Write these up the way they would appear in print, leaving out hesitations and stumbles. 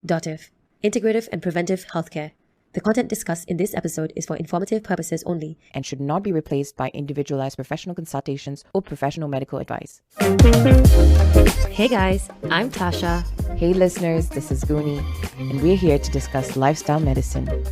Dotiv, Integrative and Preventive Healthcare. The content discussed in this episode is for informative purposes only and should not be replaced by individualized professional consultations or professional medical advice. Hey guys, I'm Tasha. Hey listeners, this is Guni, and we're here to discuss lifestyle medicine.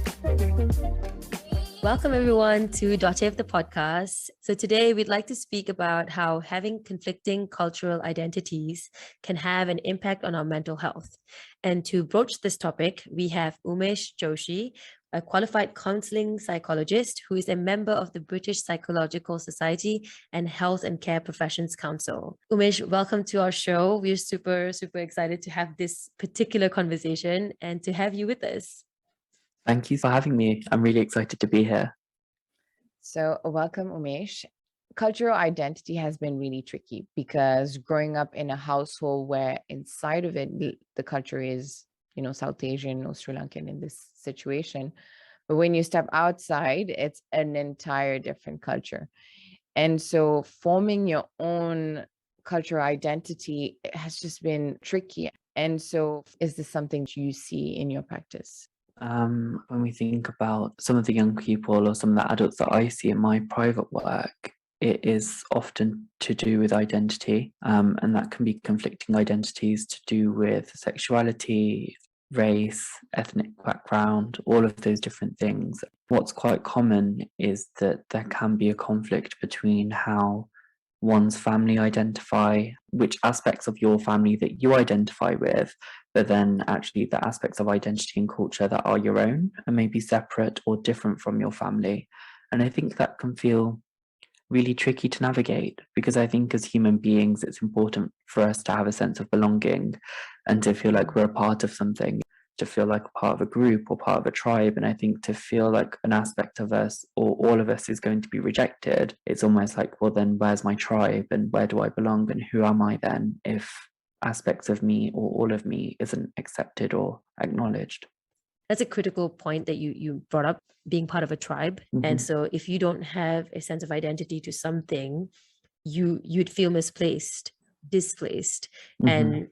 Welcome everyone to Dotiv The Podcast. So today we'd like to speak about how having conflicting cultural identities can have an impact on our mental health. And to broach this topic, we have Umesh Joshi, a qualified counselling psychologist who is a member of the British Psychological Society and Health and Care Professions Council. Umesh, welcome to our show. We're super excited to have this particular conversation and to have you with us. Thank you for having me. I'm really excited to be here. So welcome, Umesh. Cultural identity has been really tricky because growing up in a household where inside of it, the culture is, South Asian or Sri Lankan in this situation. But when you step outside, it's an entire different culture. And so forming your own cultural identity has just been tricky. And so is this something you see in your practice? When we think about some of the young people or some of the adults that I see in my private work, it is often to do with identity, and that can be conflicting identities to do with sexuality, race, ethnic background, all of those different things. What's quite common is that there can be a conflict between how one's family identify, which aspects of your family that you identify with, but then actually the aspects of identity and culture that are your own and maybe separate or different from your family. And I think that can feel really tricky to navigate, because I think as human beings, it's important for us to have a sense of belonging and to feel like we're a part of something, to feel like a part of a group or part of a tribe. And I think to feel like an aspect of us or all of us is going to be rejected, it's almost like, well, then where's my tribe and where do I belong and who am I then if aspects of me or all of me isn't accepted or acknowledged? That's a critical point that you brought up, being part of a tribe. Mm-hmm. And so if you don't have a sense of identity to something, you'd feel misplaced, displaced. Mm-hmm. And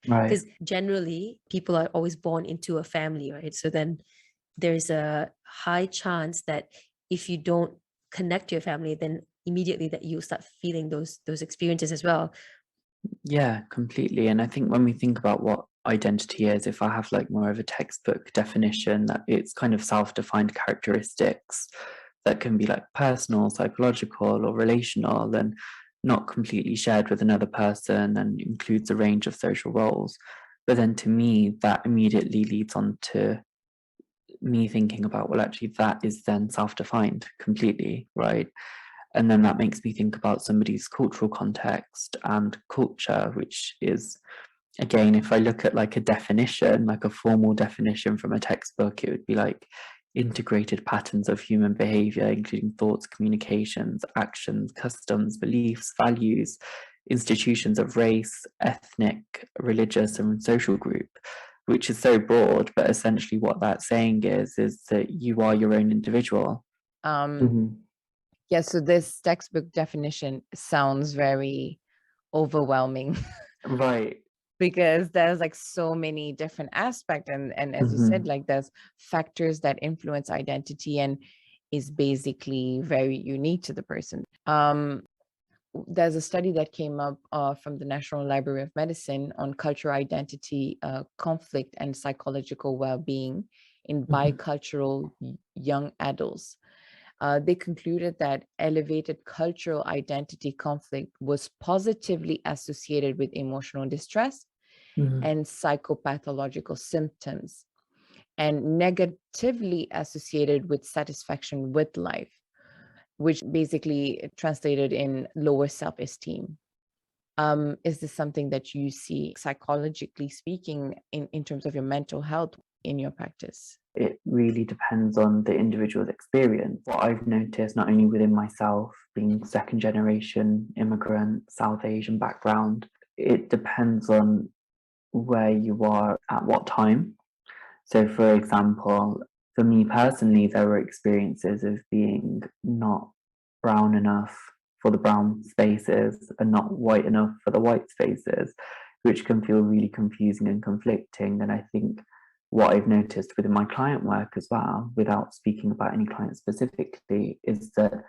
because generally people are always born into a family, right? So then there's a high chance that if you don't connect to your family, then immediately that you'll start feeling those experiences as well. Yeah, completely. And I think when we think about what identity is, if I have like more of a textbook definition, that it's kind of self-defined characteristics that can be like personal, psychological, or relational, and not completely shared with another person, and includes a range of social roles. But then to me, that immediately leads on to me thinking about, well, actually that is then self-defined completely, right? And then that makes me think about somebody's cultural context and culture, which is, again, if I look at like a definition, like a formal definition from a textbook, it would be like integrated patterns of human behavior, including thoughts, communications, actions, customs, beliefs, values, institutions of race, ethnic, religious, and social group, which is so broad. But essentially what that's saying is that you are your own individual. Yeah, so this textbook definition sounds very overwhelming. Right. Because there's like so many different aspects. And as you said, like there's factors that influence identity and is basically very unique to the person. There's a study that came up from the National Library of Medicine on cultural identity, conflict, and psychological well-being in bicultural young adults. They concluded that elevated cultural identity conflict was positively associated with emotional distress and psychopathological symptoms, and negatively associated with satisfaction with life, which basically translated in lower self-esteem. Is this something that you see psychologically speaking in terms of your mental health in your practice? It really depends on the individual's experience. What I've noticed, not only within myself, being second generation immigrant, South Asian background, it depends on where you are at what time. So for example, for me personally, there were experiences of being not brown enough for the brown spaces and not white enough for the white spaces. which can feel really confusing and conflicting. And I think what I've noticed within my client work as well, without speaking about any client specifically, is that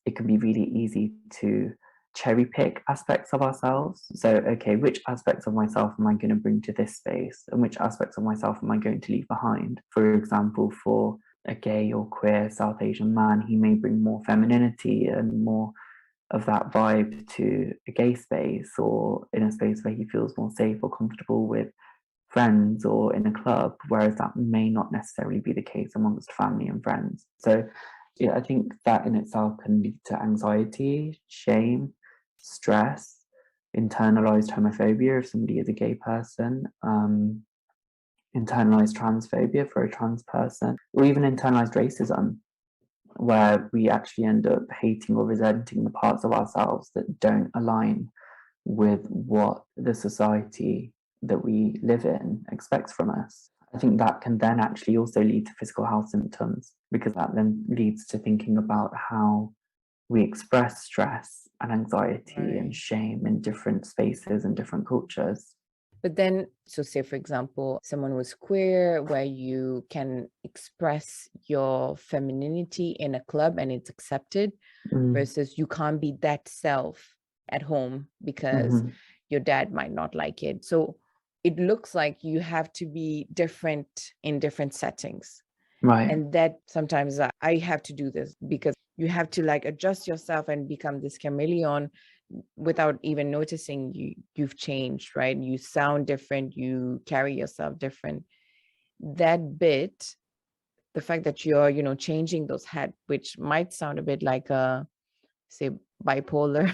it can be really easy to cherry pick aspects of ourselves. So, okay, which aspects of myself am I going to bring to this space, and which aspects of myself am I going to leave behind? For example, for a gay or queer South Asian man, he may bring more femininity and more of that vibe to a gay space, or in a space where he feels more safe or comfortable with friends or in a club, whereas that may not necessarily be the case amongst family and friends. So yeah, I think that in itself can lead to anxiety, shame, stress, internalized homophobia if somebody is a gay person, internalized transphobia for a trans person, or even internalized racism, where we actually end up hating or resenting the parts of ourselves that don't align with what the society that we live in expects from us. I think that can then actually also lead to physical health symptoms, because that then leads to thinking about how we express stress and anxiety and shame in different spaces and different cultures. But then, so say, for example, someone was queer, where you can express your femininity in a club and it's accepted, versus you can't be that self at home because your dad might not like it. So it looks like you have to be different in different settings. Right. And that sometimes I have to do this, because you have to like adjust yourself and become this chameleon without even noticing you've changed, right? You sound different, you carry yourself different. That bit, the fact that you're, changing those hats, which might sound a bit like say bipolar.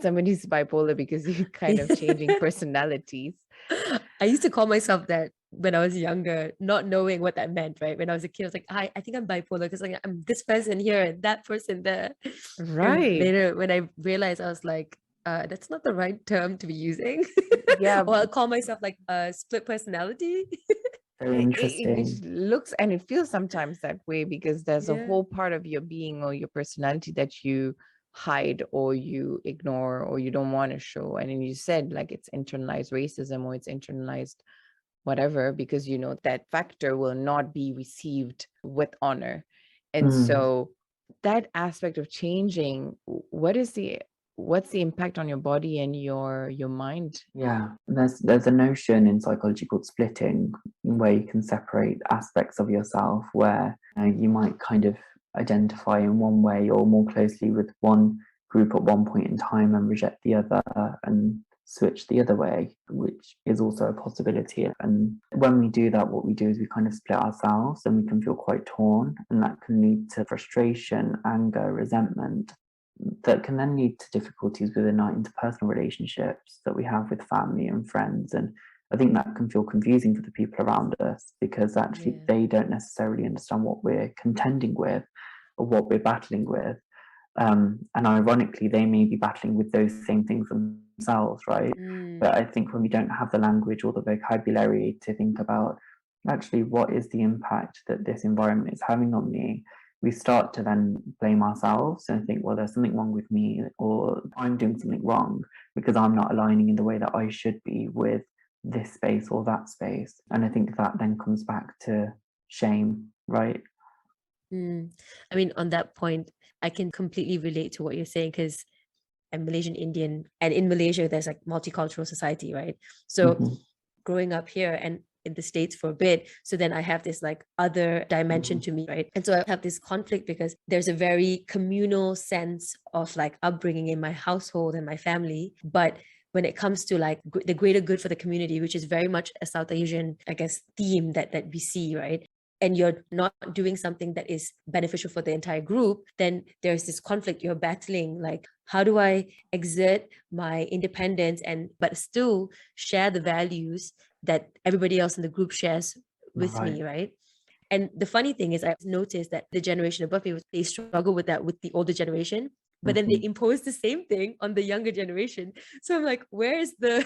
Somebody's bipolar because you're kind of changing personalities. I used to call myself that when I was younger, not knowing what that meant, right? When I was a kid, I was like, I think I'm bipolar because like, I'm this person here and that person there. Right. And later, when I realized, I was like, that's not the right term to be using. Yeah. Or I'll call myself like a split personality. Very interesting. It looks and it feels sometimes that way, because there's a whole part of your being or your personality that you hide or you ignore or you don't want to show. And then you said like it's internalized racism or it's internalized whatever, because that factor will not be received with honor. And so that aspect of changing, what's the impact on your body and your mind? Yeah, there's a notion in psychology called splitting, where you can separate aspects of yourself, where you might kind of identify in one way or more closely with one group at one point in time and reject the other and switch the other way, which is also a possibility. And when we do that, what we do is we kind of split ourselves, and we can feel quite torn, and that can lead to frustration, anger, resentment, that can then lead to difficulties within our interpersonal relationships that we have with family and friends. And I think that can feel confusing for the people around us, because actually they don't necessarily understand what we're contending with or what we're battling with. And ironically, they may be battling with those same things themselves, right? But I think when we don't have the language or the vocabulary to think about actually what is the impact that this environment is having on me, we start to then blame ourselves and think, well, there's something wrong with me, or I'm doing something wrong because I'm not aligning in the way that I should be with this space or that space. And I think that then comes back to shame, right? I mean, on that point, I can completely relate to what you're saying, because I'm Malaysian Indian, and in Malaysia, there's like multicultural society, right? So growing up here and in the States for a bit, so then I have this like other dimension to me, right? And so I have this conflict because there's a very communal sense of like upbringing in my household and my family, but when it comes to like the greater good for the community, which is very much a South Asian, I guess, theme that we see, right? And you're not doing something that is beneficial for the entire group, then there's this conflict. You're battling like, how do I exert my independence but still share the values that everybody else in the group shares with me, right? And the funny thing is, I've noticed that the generation above me, they struggle with that with the older generation, but then they impose the same thing on the younger generation. So I'm like, where is the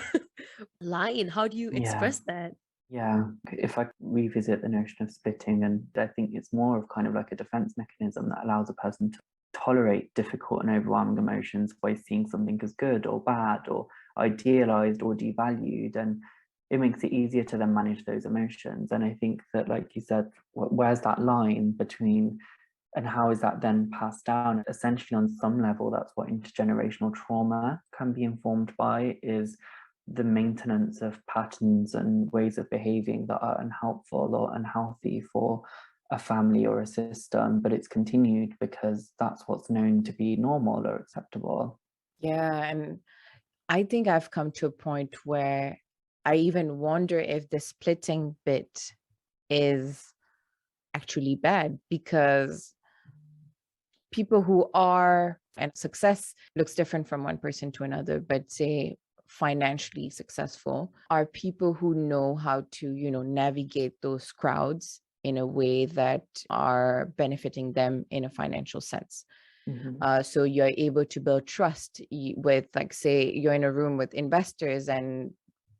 line? How do you express that? Yeah, if I revisit the notion of splitting, and I think it's more of kind of like a defense mechanism that allows a person to tolerate difficult and overwhelming emotions by seeing something as good or bad or idealized or devalued, and it makes it easier to then manage those emotions. And I think that, like you said, where's that line between, and how is that then passed down? Essentially, on some level, that's what intergenerational trauma can be informed by, is the maintenance of patterns and ways of behaving that are unhelpful or unhealthy for a family or a system, but it's continued because that's what's known to be normal or acceptable. Yeah, and I think I've come to a point where I even wonder if the splitting bit is actually bad, because people who are, and success looks different from one person to another, but say financially successful, are people who know how to, navigate those crowds in a way that are benefiting them in a financial sense. So you're able to build trust with, like, say you're in a room with investors and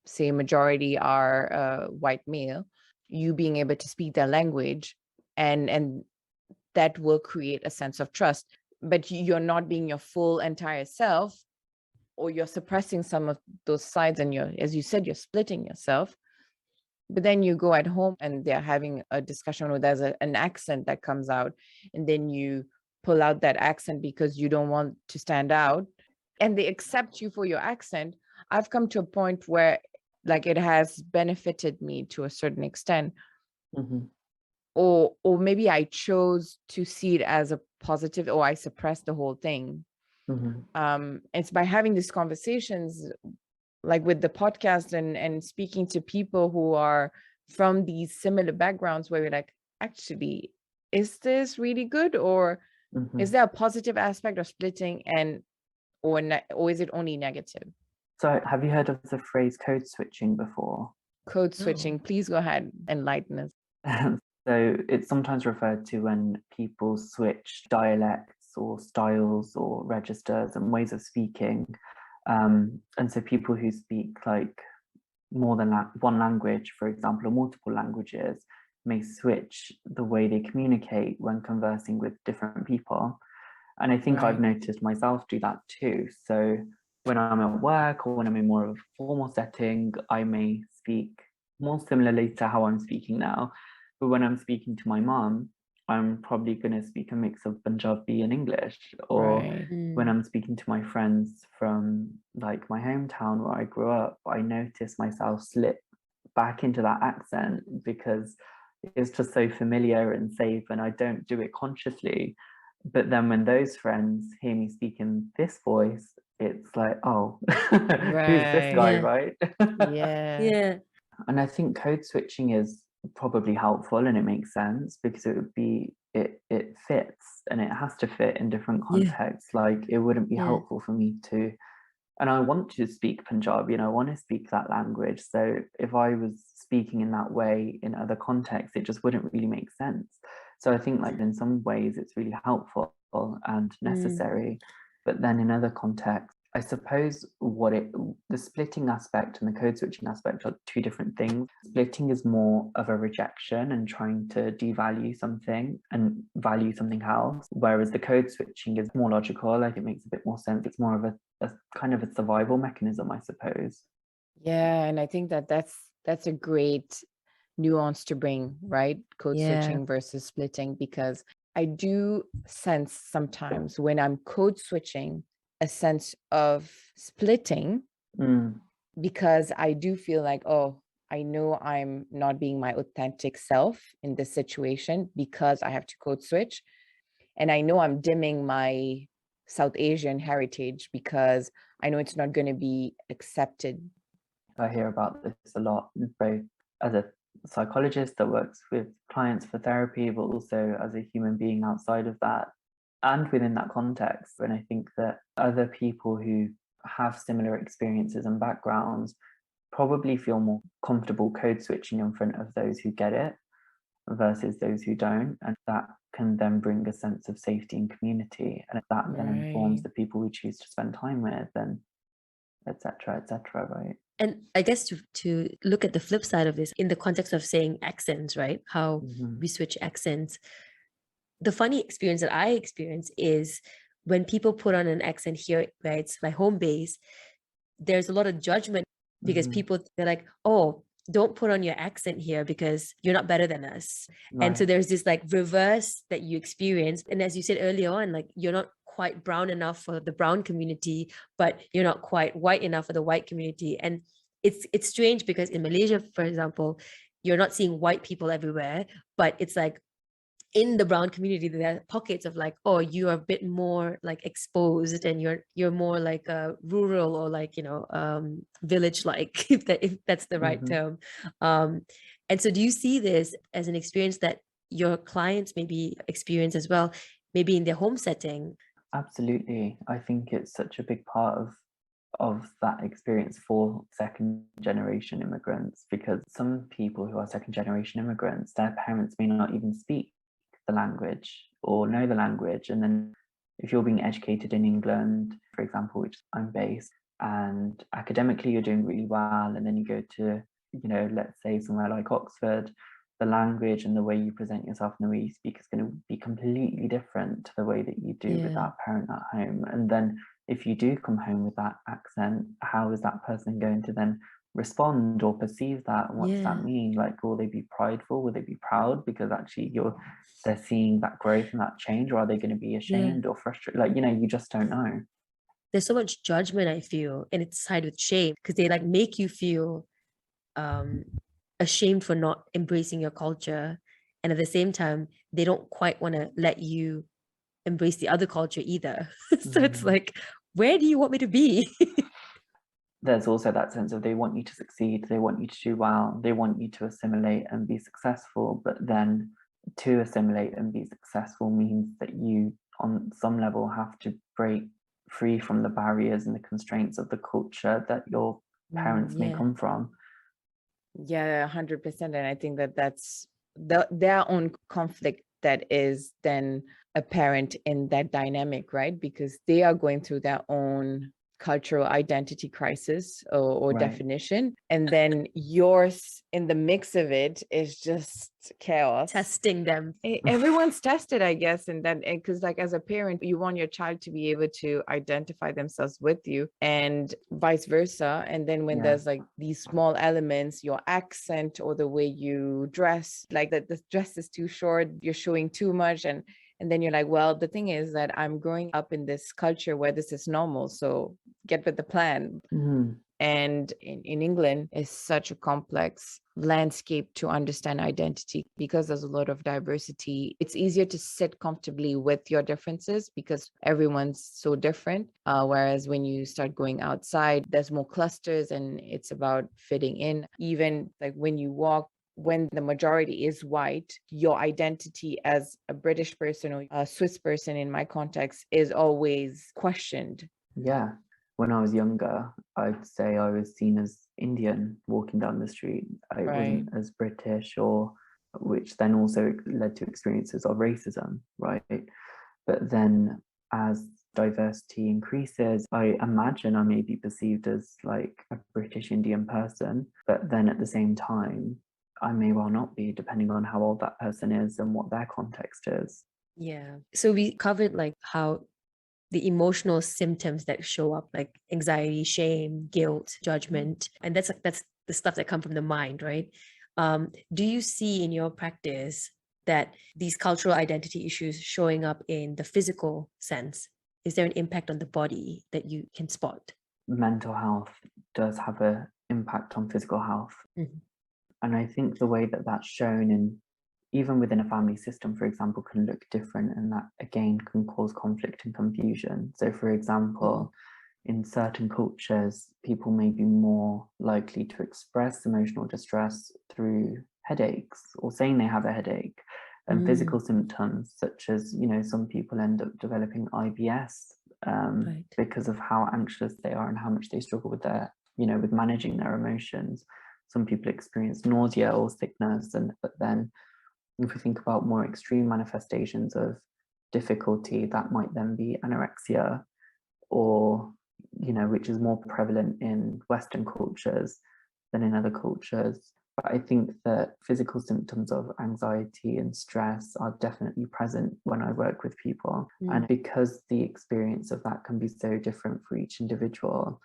say majority are white male, you being able to speak their language, and that will create a sense of trust. But you're not being your full entire self, or you're suppressing some of those sides, and as you said, you're splitting yourself. But then you go at home and they're having a discussion where there's an accent that comes out, and then you pull out that accent because you don't want to stand out, and they accept you for your accent. I've come to a point where, like, it has benefited me to a certain extent. Or maybe I chose to see it as a positive, or I suppressed the whole thing. It's by having these conversations, like with the podcast, and speaking to people who are from these similar backgrounds, where we're like, actually, is this really good, or is there a positive aspect of splitting, or is it only negative? So have you heard of the phrase code switching before? Code switching, please go ahead, enlighten us. So it's sometimes referred to when people switch dialects or styles or registers and ways of speaking. And so people who speak like more than one language, for example, or multiple languages, may switch the way they communicate when conversing with different people. And I think I've noticed myself do that too. So when I'm at work or when I'm in more of a formal setting, I may speak more similarly to how I'm speaking now. But when I'm speaking to my mom, I'm probably going to speak a mix of Punjabi and English. Or when I'm speaking to my friends from like my hometown where I grew up, I notice myself slip back into that accent because it's just so familiar and safe, and I don't do it consciously. But then when those friends hear me speak in this voice, it's like, oh, who's this guy, right? Yeah. And I think code switching is probably helpful, and it makes sense because it fits, and it has to fit in different contexts. Like it wouldn't be helpful for me to, and I want to speak Punjabi and I want to speak that language. So if I was speaking in that way in other contexts, it just wouldn't really make sense. So I think like in some ways it's really helpful and necessary, but then in other contexts, I suppose the splitting aspect and the code switching aspect are two different things. Splitting is more of a rejection and trying to devalue something and value something else, whereas the code switching is more logical. Like it makes a bit more sense. It's more of a kind of a survival mechanism, I suppose. Yeah, and I think that's a great nuance to bring, right? Code switching versus splitting, because I do sense sometimes when I'm code switching a sense of splitting, because I do feel like, oh, I know I'm not being my authentic self in this situation because I have to code switch. And I know I'm dimming my South Asian heritage because I know it's not going to be accepted. I hear about this a lot, both as a psychologist that works with clients for therapy, but also as a human being outside of that and within that context. And I think that other people who have similar experiences and backgrounds probably feel more comfortable code switching in front of those who get it versus those who don't. And that can then bring a sense of safety and community. And that then informs the people we choose to spend time with, and et cetera, right? And I guess to look at the flip side of this in the context of saying accents, right? How we switch accents. The funny experience that I experience is when people put on an accent here, where it's my home base, there's a lot of judgment because people, they're like, oh, don't put on your accent here because you're not better than us. And so there's this like reverse that you experience. And as you said earlier on, like you're not quite brown enough for the brown community, but you're not quite white enough for the white community. And it's strange because in Malaysia, for example, you're not seeing white people everywhere, but it's like in the brown community, there are pockets of like, oh, you are a bit more like exposed and you're more like rural or like, village like, if that's the right term. And so do you see this as an experience that your clients maybe experience as well, maybe in their home setting? Absolutely. I think it's such a big part of that experience for second generation immigrants, because some people who are second generation immigrants, their parents may not even speak the language or know the language. And then if you're being educated in England, for example, which I'm based, and academically you're doing really well, and then you go to, let's say somewhere like Oxford, the language and the way you present yourself and the way you speak is going to be completely different to the way that you do with that parent at home. And then if you do come home with that accent, how is that person going to then respond or perceive that? And what does that mean? Like, will they be prideful? Will they be proud because actually they're seeing that growth and that change? Or are they going to be ashamed or frustrated? Like, you just don't know. There's so much judgment, I feel, and it's tied with shame because they like make you feel ashamed for not embracing your culture. And at the same time, they don't quite want to let you embrace the other culture either. So it's like, where do you want me to be? There's also that sense of they want you to succeed, they want you to do well, they want you to assimilate and be successful. But then to assimilate and be successful means that you, on some level, have to break free from the barriers and the constraints of the culture that your parents may come from. Yeah, 100%. And I think that's their own conflict that is then apparent in that dynamic, right? Because they are going through their own cultural identity crisis or definition, and then yours in the mix of it is just chaos. Testing them. Everyone's tested, I guess, and then because like as a parent, you want your child to be able to identify themselves with you, and vice versa. And then when there's like these small elements, your accent or the way you dress, like that the dress is too short, you're showing too much, and then you're like, well, the thing is that I'm growing up in this culture where this is normal, so get with the plan. And in England, it's such a complex landscape to understand identity because there's a lot of diversity. It's easier to sit comfortably with your differences because everyone's so different. Whereas when you start going outside, there's more clusters and it's about fitting in. Even like when you walk, when the majority is white, your identity as a British person or a Swiss person in my context is always questioned. Yeah. When I was younger, I'd say I was seen as Indian walking down the street. I wasn't as British, which then also led to experiences of racism, right? But then as diversity increases, I imagine I may be perceived as like a British Indian person, but then at the same time, I may well not be, depending on how old that person is and what their context is. Yeah. So we covered like how the emotional symptoms that show up, like anxiety, shame, guilt, judgment, and that's the stuff that come from the mind, right? Do you see in your practice that these cultural identity issues showing up in the physical sense? Is there an impact on the body that you can spot? Mental health does have an impact on physical health. And I think the way that that's shown in, even within a family system, for example, can look different, and that again can cause conflict and confusion. So for example, in certain cultures, people may be more likely to express emotional distress through headaches or saying they have a headache, and physical symptoms such as, some people end up developing IBS because of how anxious they are and how much they struggle with their, with managing their emotions. Some people experience nausea or sickness, but then if we think about more extreme manifestations of difficulty, that might then be anorexia, or, which is more prevalent in Western cultures than in other cultures. But I think that physical symptoms of anxiety and stress are definitely present when I work with people. And because the experience of that can be so different for each individual,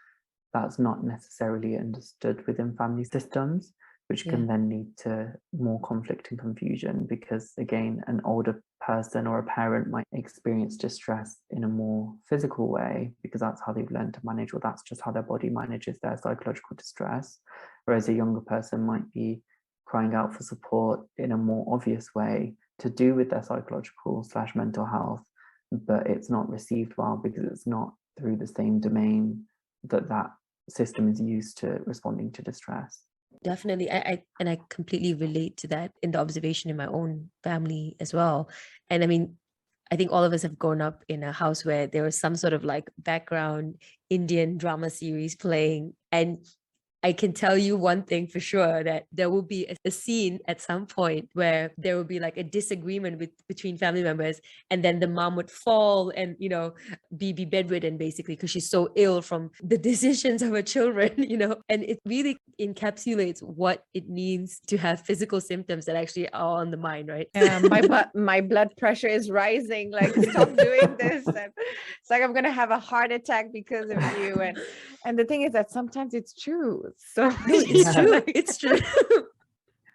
that's not necessarily understood within family systems, which can then lead to more conflict and confusion, because again, an older person or a parent might experience distress in a more physical way because that's how they've learned to manage, or that's just how their body manages their psychological distress, whereas a younger person might be crying out for support in a more obvious way to do with their psychological/mental health, but it's not received well because it's not through the same domain that system is used to responding to distress. Definitely. I completely relate to that in the observation in my own family as well. And I mean, I think all of us have grown up in a house where there was some sort of like background Indian drama series playing. And I can tell you one thing for sure, that there will be a scene at some point where there will be like a disagreement between family members, and then the mom would fall and, you know, be bedridden basically because she's so ill from the decisions of her children, you know, and it really encapsulates what it means to have physical symptoms that actually are on the mind, right? My blood pressure is rising. Like, stop doing this. And it's like I'm gonna have a heart attack because of you. And the thing is that sometimes it's true. So No, it's true. It's true.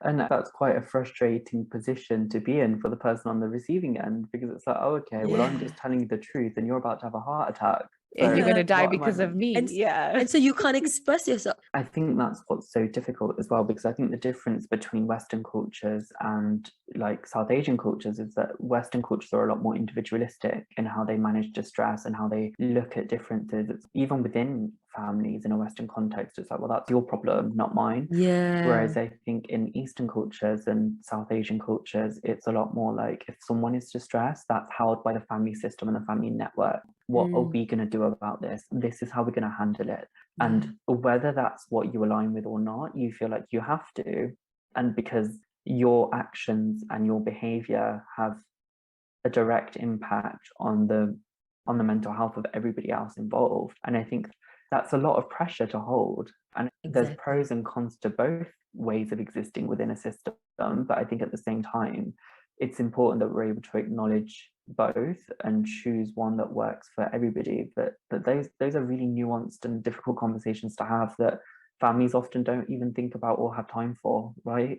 And that's quite a frustrating position to be in for the person on the receiving end, because it's like, oh, okay, well, I'm just telling you the truth and you're about to have a heart attack. And you're So gonna die what am I because of meant- me. And so you can't express yourself. I think that's what's so difficult as well, because I think the difference between Western cultures and like South Asian cultures is that Western cultures are a lot more individualistic in how they manage distress and how they look at differences. It's even within families in a Western context, it's like, well, that's your problem, not mine. Yeah. Whereas I think in Eastern cultures and South Asian cultures, it's a lot more like, if someone is distressed, that's held by the family system and the family network. What are we going to do about this? This is how we're going to handle it. And whether that's what you align with or not, you feel like you have to. And because your actions and your behavior have a direct impact on the mental health of everybody else involved. And I think that's a lot of pressure to hold. And there's pros and cons to both ways of existing within a system. But I think at the same time, it's important that we're able to acknowledge both and choose one that works for everybody. But those are really nuanced and difficult conversations to have that families often don't even think about or have time for, right?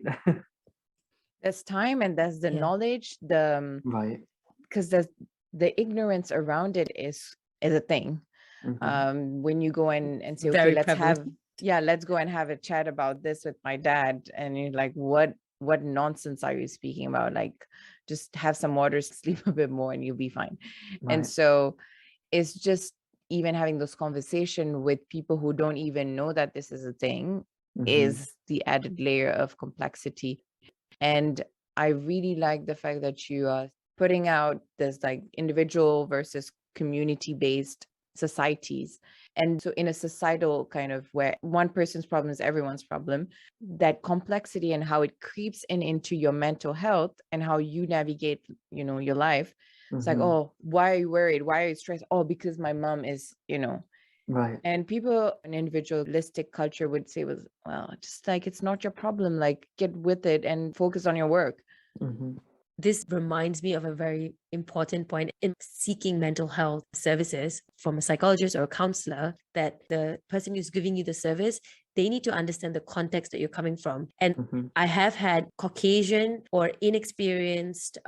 There's time and there's the knowledge, right. Because there's the ignorance around it is a thing. When you go and say, okay, let's go and have a chat about this with my dad, and you're like, what nonsense are you speaking about? Like, just have some water, sleep a bit more and you'll be fine. Right. And so it's just even having those conversations with people who don't even know that this is a thing is the added layer of complexity. And I really like the fact that you are putting out this like individual versus community-based societies. And so in a societal kind of where one person's problem is everyone's problem, that complexity and how it creeps into your mental health and how you navigate, you know, your life. It's like, oh, why are you worried? Why are you stressed? Oh, because my mom is, you know. Right. And people in individualistic culture would say, well, just like, it's not your problem. Like, get with it and focus on your work. This reminds me of a very important point in seeking mental health services from a psychologist or a counselor, that the person who's giving you the service, they need to understand the context that you're coming from. And I have had Caucasian or inexperienced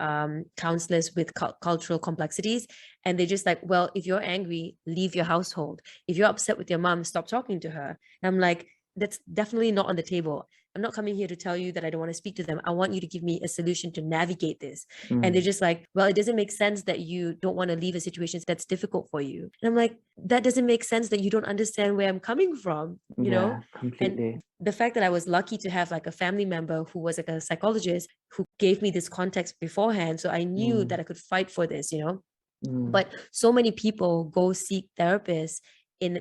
counselors with cultural complexities. And they're just like, well, if you're angry, leave your household. If you're upset with your mom, stop talking to her. And I'm like, that's definitely not on the table. I'm not coming here to tell you that I don't want to speak to them. I want you to give me a solution to navigate this. And they're just like, well, it doesn't make sense that you don't want to leave a situation that's difficult for you. And I'm like, that doesn't make sense that you don't understand where I'm coming from, you know? Completely. And the fact that I was lucky to have like a family member who was like a psychologist who gave me this context beforehand. So I knew that I could fight for this, you know? But so many people go seek therapists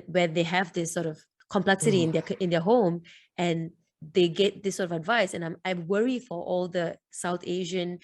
where they have this sort of complexity in their home, and they get this sort of advice. And I worry for all the South Asian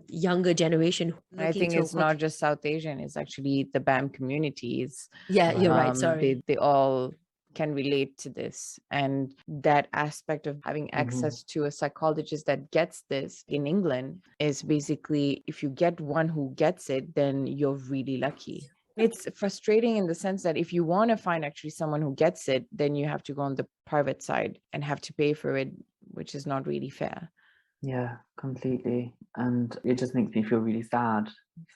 younger generation. I think it's not just South Asian, it's actually the BAM communities. Yeah, you're right. Sorry. They all can relate to this. And that aspect of having access to a psychologist that gets this in England is basically, if you get one who gets it, then you're really lucky. It's frustrating in the sense that if you want to find actually someone who gets it, then you have to go on the private side and have to pay for it, which is not really fair. Yeah, completely. And it just makes me feel really sad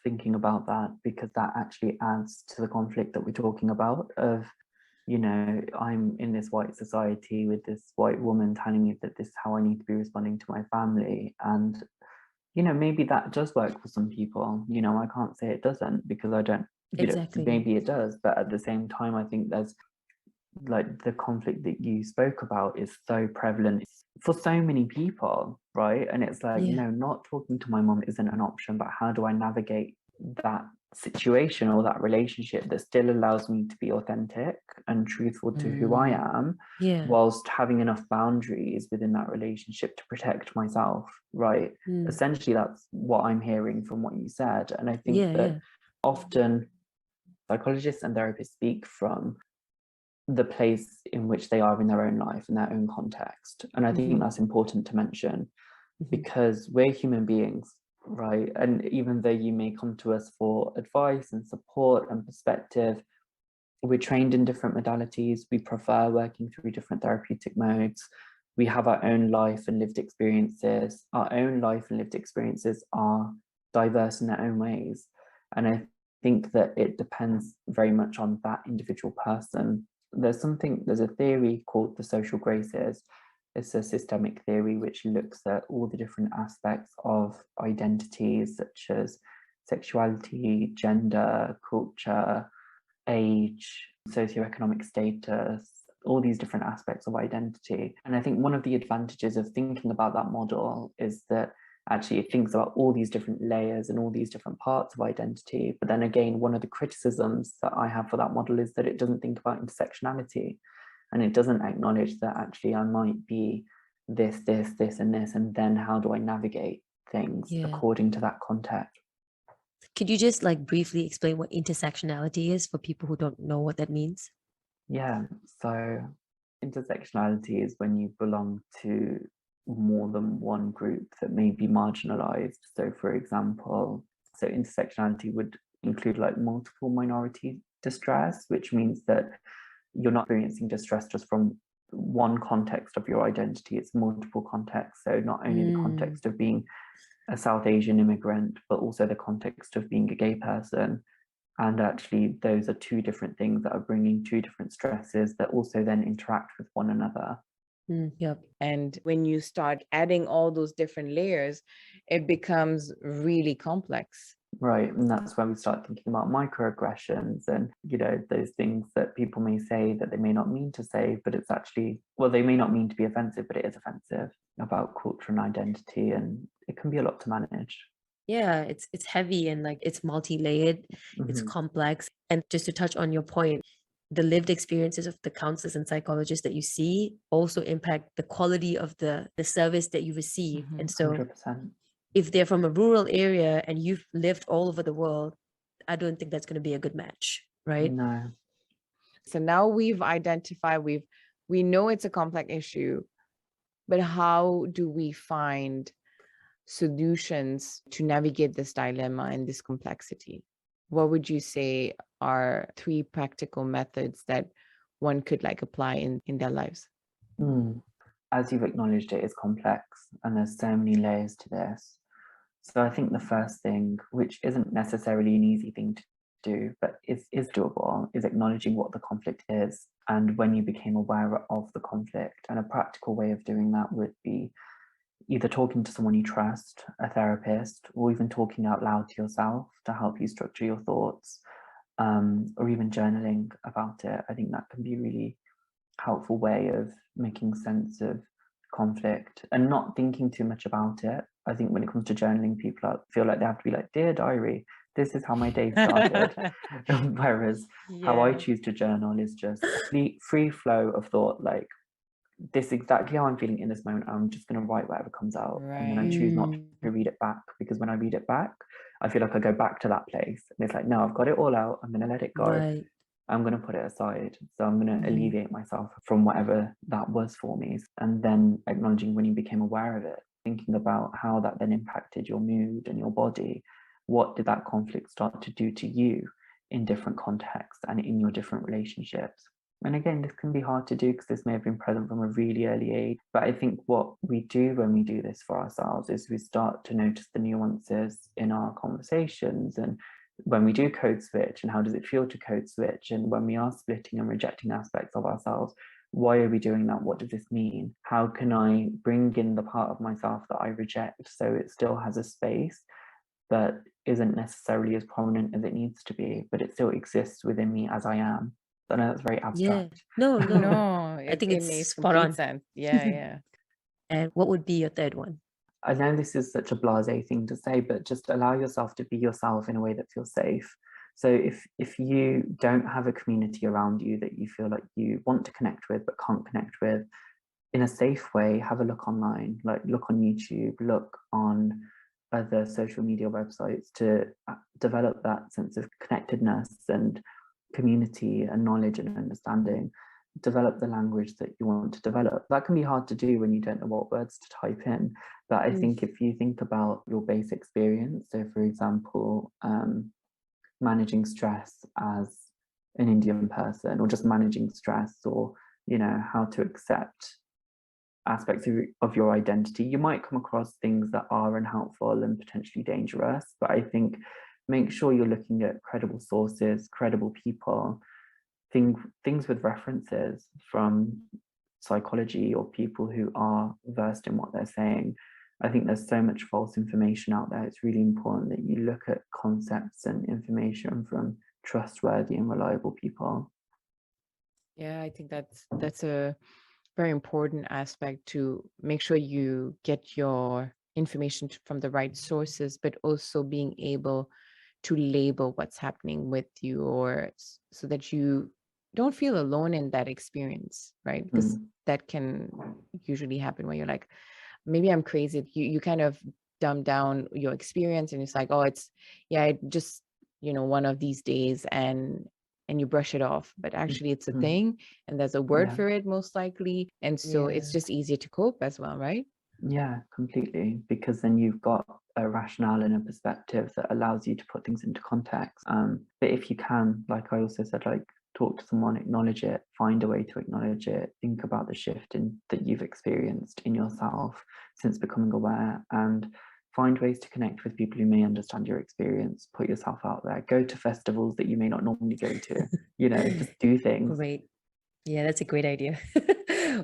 thinking about that, because that actually adds to the conflict that we're talking about of, you know, I'm in this white society with this white woman telling me that this is how I need to be responding to my family. And, you know, maybe that does work for some people. You know, I can't say it doesn't, because I don't, you know, Exactly. maybe it does. But at the same time, I think there's like the conflict that you spoke about is so prevalent for so many people, right? And it's like, Yeah. no, not talking to my mom isn't an option, but how do I navigate that situation or that relationship that still allows me to be authentic and truthful to who I am, Yeah. whilst having enough boundaries within that relationship to protect myself, right? Essentially, that's what I'm hearing from what you said. And I think that often psychologists and therapists speak from the place in which they are in their own life, in their own context. And I think that's important to mention, because we're human beings, right? And even though you may come to us for advice and support and perspective, we're trained in different modalities. We prefer working through different therapeutic modes. We have our own life and lived experiences. Our own life and lived experiences are diverse in their own ways. And I think that it depends very much on that individual person. There's a theory called the social graces. It's a systemic theory which looks at all the different aspects of identities, such as sexuality, gender, culture, age, socioeconomic status, all these different aspects of identity. And I think one of the advantages of thinking about that model is that actually it thinks about all these different layers and all these different parts of identity. But then again, one of the criticisms that I have for that model is that it doesn't think about intersectionality, and it doesn't acknowledge that actually I might be this, and this, and then how do I navigate things according to that context. Could you just like briefly explain what intersectionality is for people who don't know what that means? Yeah, so intersectionality is when you belong to more than one group that may be marginalized. So for example, so intersectionality would include like multiple minority distress, which means that you're not experiencing distress just from one context of your identity, it's multiple contexts. So not only the context of being a South Asian immigrant, but also the context of being a gay person. And actually, those are two different things that are bringing two different stresses that also then interact with one another. Yep. And when you start adding all those different layers, it becomes really complex. Right. And that's where we start thinking about microaggressions and, you know, those things that people may say that they may not mean to say, but it's actually, well, they may not mean to be offensive, but it is offensive about culture and identity. And it can be a lot to manage. Yeah, it's heavy and like it's multi-layered, it's complex. And just to touch on your point, the lived experiences of the counselors and psychologists that you see also impact the quality of the service that you receive. And so 100%. if they're from a rural area and you've lived all over the world, I don't think that's going to be a good match, right? No. So now we've identified, we know it's a complex issue, but how do we find solutions to navigate this dilemma and this complexity? What would you say are 3 practical methods that one could like apply in their lives? As you've acknowledged, it is complex and there's so many layers to this. So I think the first thing, which isn't necessarily an easy thing to do, but is doable, is acknowledging what the conflict is and when you became aware of the conflict. And a practical way of doing that would be either talking to someone you trust, a therapist, or even talking out loud to yourself to help you structure your thoughts, or even journaling about it. I think that can be a really helpful way of making sense of conflict and not thinking too much about it. I think when it comes to journaling, people feel like they have to be like, "Dear diary, this is how my day started." Whereas how I choose to journal is just free flow of thought, like, this is exactly how I'm feeling in this moment. I'm just going to write whatever comes out. And then I choose not to read it back, because when I read it back, I feel like I go back to that place. And it's like, no, I've got it all out. I'm going to let it go. Right. I'm going to put it aside. So I'm going to alleviate myself from whatever that was for me. And then acknowledging when you became aware of it, thinking about how that then impacted your mood and your body. What did that conflict start to do to you? in different contexts and in your different relationships. And again, this can be hard to do because this may have been present from a really early age. But I think what we do when we do this for ourselves is we start to notice the nuances in our conversations, and when we do code switch, and how does it feel to code switch, and when we are splitting and rejecting aspects of ourselves, why are we doing that? What does this mean? How can I bring in the part of myself that I reject so it still has a space that isn't necessarily as prominent as it needs to be, but it still exists within me as I am? I know that's very abstract. No, I think it it's makes spot complete on. sense. Yeah. And what would be your third one? I know this is such a blasé thing to say, but just allow yourself to be yourself in a way that feels safe. So if you don't have a community around you that you feel like you want to connect with but can't connect with, in a safe way, have a look online, like look on YouTube, look on other social media websites to develop that sense of connectedness and community and knowledge and understanding. Develop the language that you want to develop. That can be hard to do when you don't know what words to type in, but I think if you think about your base experience, so for example, managing stress as an Indian person, or just managing stress, or how to accept aspects of your identity, you might come across things that are unhelpful and potentially dangerous. But I think make sure you're looking at credible sources, credible people, things with references from psychology or people who are versed in what they're saying. I think there's so much false information out there. It's really important that you look at concepts and information from trustworthy and reliable people. Yeah, I think that's a very important aspect, to make sure you get your information from the right sources, but also being able to label what's happening with you, or so that you don't feel alone in that experience, right? Because that can usually happen when you're like, maybe I'm crazy. You kind of dumb down your experience, and it's like, oh, it's just one of these days, and you brush it off. But actually it's a thing, and there's a word for it most likely, and so it's just easier to cope as well, right? Yeah, completely, because then you've got a rationale and a perspective that allows you to put things into context. But if you can, like I also said, like talk to someone, acknowledge it, find a way to acknowledge it, think about the shift that you've experienced in yourself since becoming aware, and find ways to connect with people who may understand your experience. Put yourself out there, go to festivals that you may not normally go to, just do things. Great. Yeah, that's a great idea.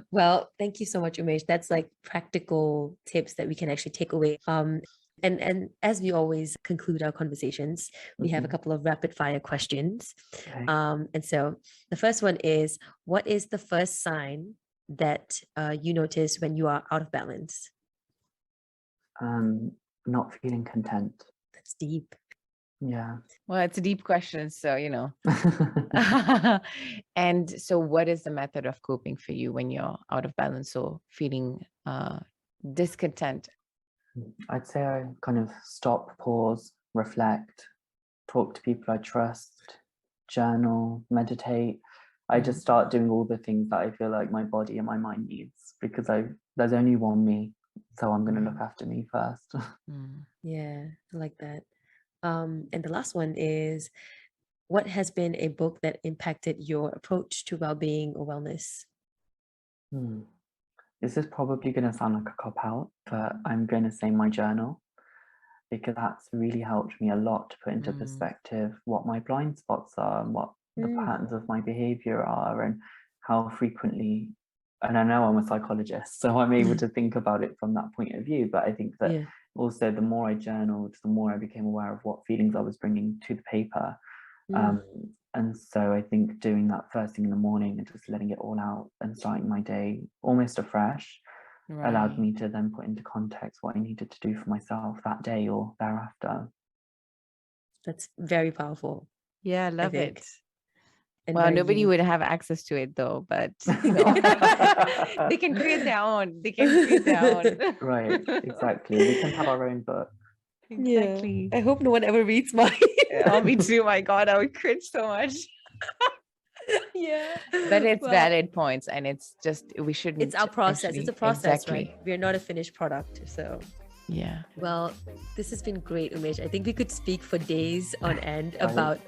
Well, thank you so much, Umesh. That's like practical tips that we can actually take away. And as we always conclude our conversations, we have a couple of rapid fire questions. Okay. And so the first one is, what is the first sign that you notice when you are out of balance? Not feeling content. That's deep. Yeah. Well, it's a deep question, so And so what is the method of coping for you when you're out of balance or feeling discontent? I'd say I kind of stop, pause, reflect, talk to people I trust, journal, meditate. I just start doing all the things that I feel like my body and my mind needs, because there's only one me, so I'm going to look after me first. Yeah, I like that. And the last one is, what has been a book that impacted your approach to well-being or wellness? This is probably going to sound like a cop-out, but I'm going to say my journal, because that's really helped me a lot to put into perspective what my blind spots are and what the patterns of my behavior are, and how frequently, and I know I'm a psychologist, so I'm able to think about it from that point of view, but I think that also the more I journaled, the more I became aware of what feelings I was bringing to the paper. And so I think doing that first thing in the morning and just letting it all out and starting my day almost afresh allowed me to then put into context what I needed to do for myself that day or thereafter. That's very powerful. Yeah, I love it. And well, nobody unique. Would have access to it though, but they can create their own. Right, exactly. We can have our own book. Exactly. Yeah. I hope no one ever reads mine. Oh, me too. My God, I would cringe so much. Yeah. But it's valid points, and it's just, we shouldn't. It's our process. It's a process, exactly. right? We're not a finished product. So Yeah. Well, this has been great, Umesh. I think we could speak for days on end Right. about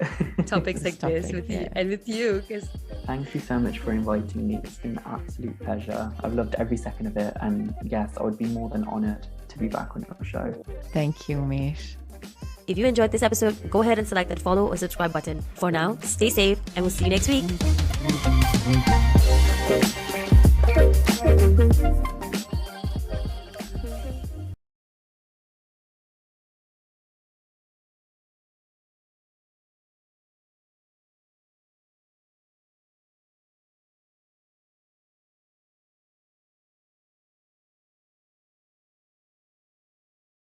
topics This like this topic, with you yeah. and with you, because Thank you so much for inviting me. It's been an absolute pleasure. I've loved every second of it. And yes, I would be more than honoured to be back on your show. Thank you, Umesh. if you enjoyed this episode, go ahead and select that follow or subscribe button. For now, stay safe and we'll see you next week.